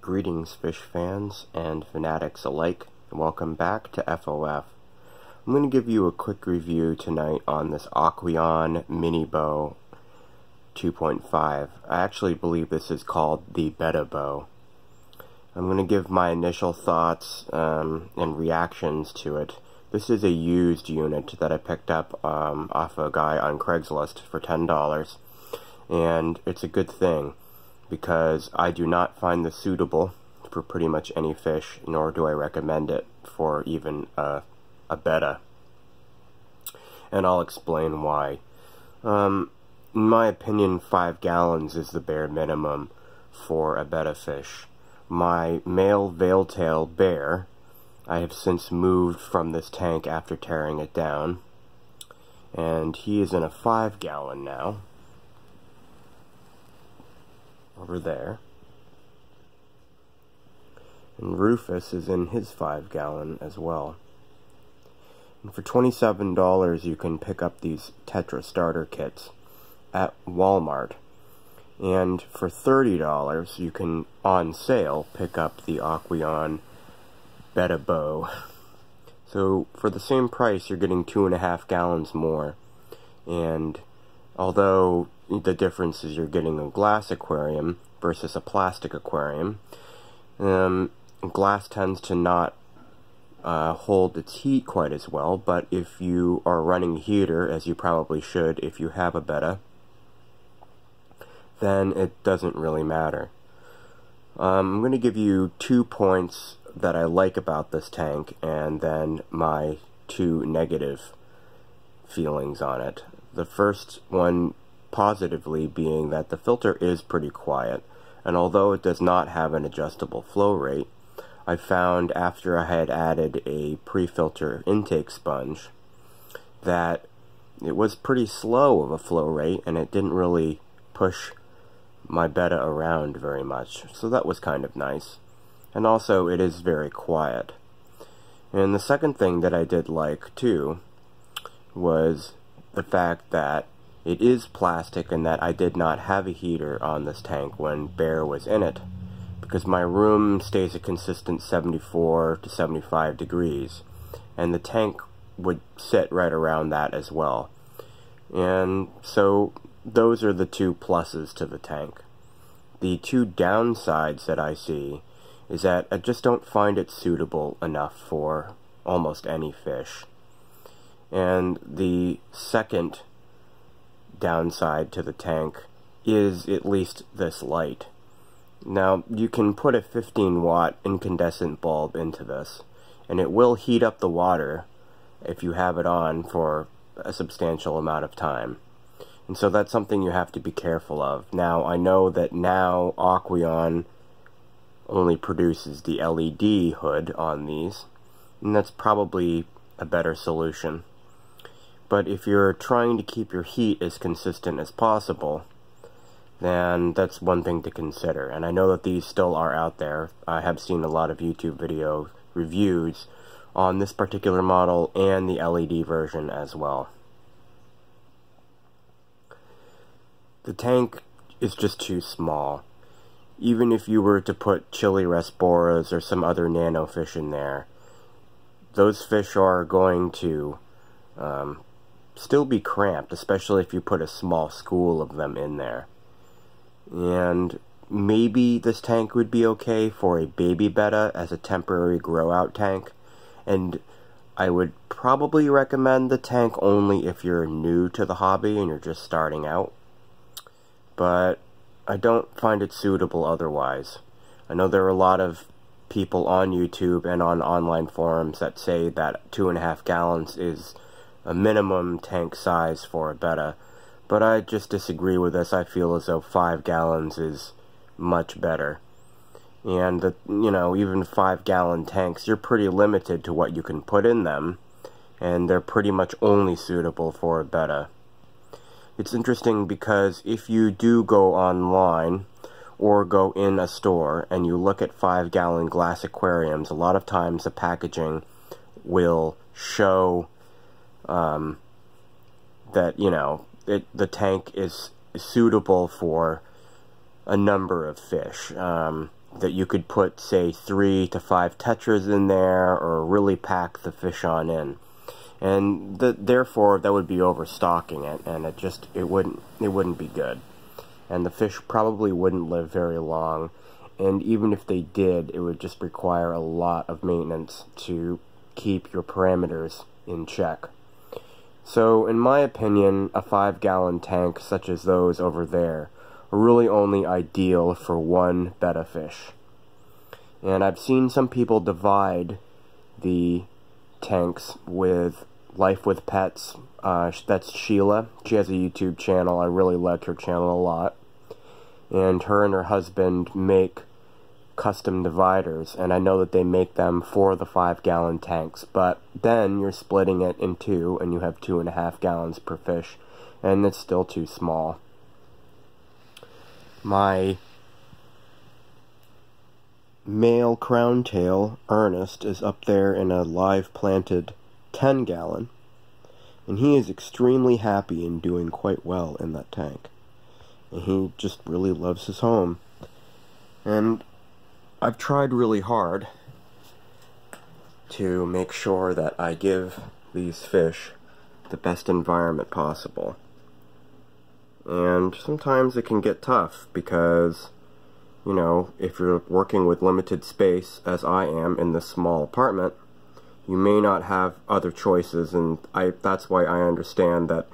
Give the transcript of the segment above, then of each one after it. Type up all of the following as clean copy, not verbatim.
Greetings, fish fans and fanatics alike, and welcome back to FOF. I'm going to give you a quick review tonight on this Aqueon Mini Bow 2.5. I actually believe this is called the Betta Bow. I'm going to give my initial thoughts and reactions to it. This is a used unit that I picked up off a guy on Craigslist for $10, and it's a good thing, because I do not find this suitable for pretty much any fish, nor do I recommend it for even a betta. And I'll explain why. In my opinion, 5 gallons is the bare minimum for a betta fish. My male veil-tail bear, I have since moved from this tank after tearing it down, and he is in a 5-gallon now. Over there. And Rufus is in his 5-gallon as well. And for $27 you can pick up these Tetra starter kits at Walmart. And for $30 you can, on sale, pick up the Aqueon Betta Bow. So for the same price you're getting 2.5 gallons more. And although the difference is you're getting a glass aquarium versus a plastic aquarium. Glass tends to not hold its heat quite as well, but if you are running a heater, as you probably should if you have a betta, then it doesn't really matter. I'm going to give you 2 points that I like about this tank, and then my 2 negative feelings on it. The first one positively being that the filter is pretty quiet, and although it does not have an adjustable flow rate, I found after I had added a pre-filter intake sponge that it was pretty slow of a flow rate, and it didn't really push my betta around very much, so that was kind of nice. And also it is very quiet. And the second thing that I did like too was the fact that it is plastic, and that I did not have a heater on this tank when Bear was in it, because my room stays a consistent 74 to 75 degrees, and the tank would sit right around that as well. And so those are the 2 pluses to the tank. The 2 downsides that I see is that I just don't find it suitable enough for almost any fish. And the second downside to the tank is at least this light. Now, you can put a 15-watt incandescent bulb into this, and it will heat up the water if you have it on for a substantial amount of time. And so that's something you have to be careful of. Now, I know that now Aqueon only produces the LED hood on these, and that's probably a better solution. But if you're trying to keep your heat as consistent as possible, then that's one thing to consider. And I know that these still are out there. I have seen a lot of YouTube video reviews on this particular model and the LED version as well. The tank is just too small. Even if you were to put chili resporas or some other nano fish in there, those fish are going to still be cramped, especially if you put a small school of them in there. And maybe this tank would be okay for a baby betta as a temporary grow out tank, and I would probably recommend the tank only if you're new to the hobby and you're just starting out, but I don't find it suitable otherwise. I know there are a lot of people on YouTube and on online forums that say that 2.5 gallons is a minimum tank size for a betta, but I just disagree with this. I feel as though 5 gallons is much better. And even 5-gallon tanks, you're pretty limited to what you can put in them, and they're pretty much only suitable for a betta. It's interesting because if you do go online or go in a store and you look at 5-gallon glass aquariums, a lot of times the packaging will show that, the tank is suitable for a number of fish. that you could put, say, 3 to 5 tetras in there, or really pack the fish on in. And therefore, that would be overstocking it, and it wouldn't be good. And the fish probably wouldn't live very long, and even if they did, it would just require a lot of maintenance to keep your parameters in check. So, in my opinion, a 5-gallon tank such as those over there are really only ideal for one betta fish. And I've seen some people divide the tanks with Life with Pets. That's Sheila. She has a YouTube channel. I really like her channel a lot. And her and her husband make custom dividers, and I know that they make them for the 5-gallon tanks, but then you're splitting it in two, and you have 2.5 gallons per fish, and it's still too small. My male crown tail, Ernest, is up there in a live planted 10-gallon, and he is extremely happy and doing quite well in that tank. And he just really loves his home. And I've tried really hard to make sure that I give these fish the best environment possible. And sometimes it can get tough because, you know, if you're working with limited space, as I am in this small apartment, you may not have other choices, and that's why I understand that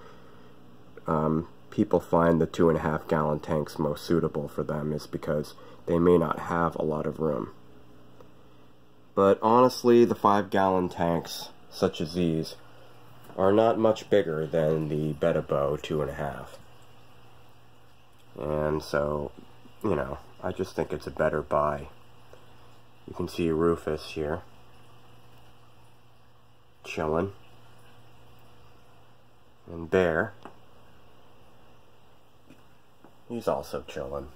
people find the 2.5-gallon tanks most suitable for them, is because they may not have a lot of room. But honestly, the 5-gallon tanks, such as these, are not much bigger than the Betta Bow 2.5. And so, you know, I just think it's a better buy. You can see Rufus here, chilling. And Bear, he's also chilling.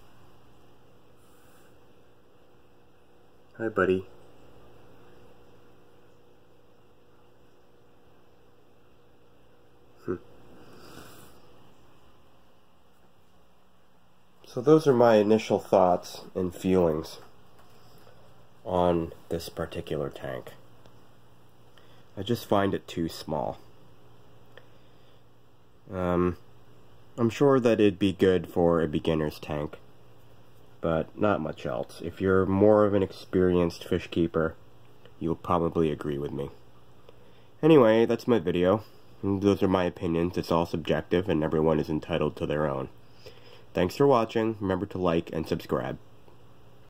Hi, buddy. So those are my initial thoughts and feelings on this particular tank. I just find it too small. I'm sure that it'd be good for a beginner's tank, but not much else. If you're more of an experienced fish keeper, you'll probably agree with me. Anyway, that's my video. Those are my opinions. It's all subjective, and everyone is entitled to their own. Thanks for watching. Remember to like and subscribe.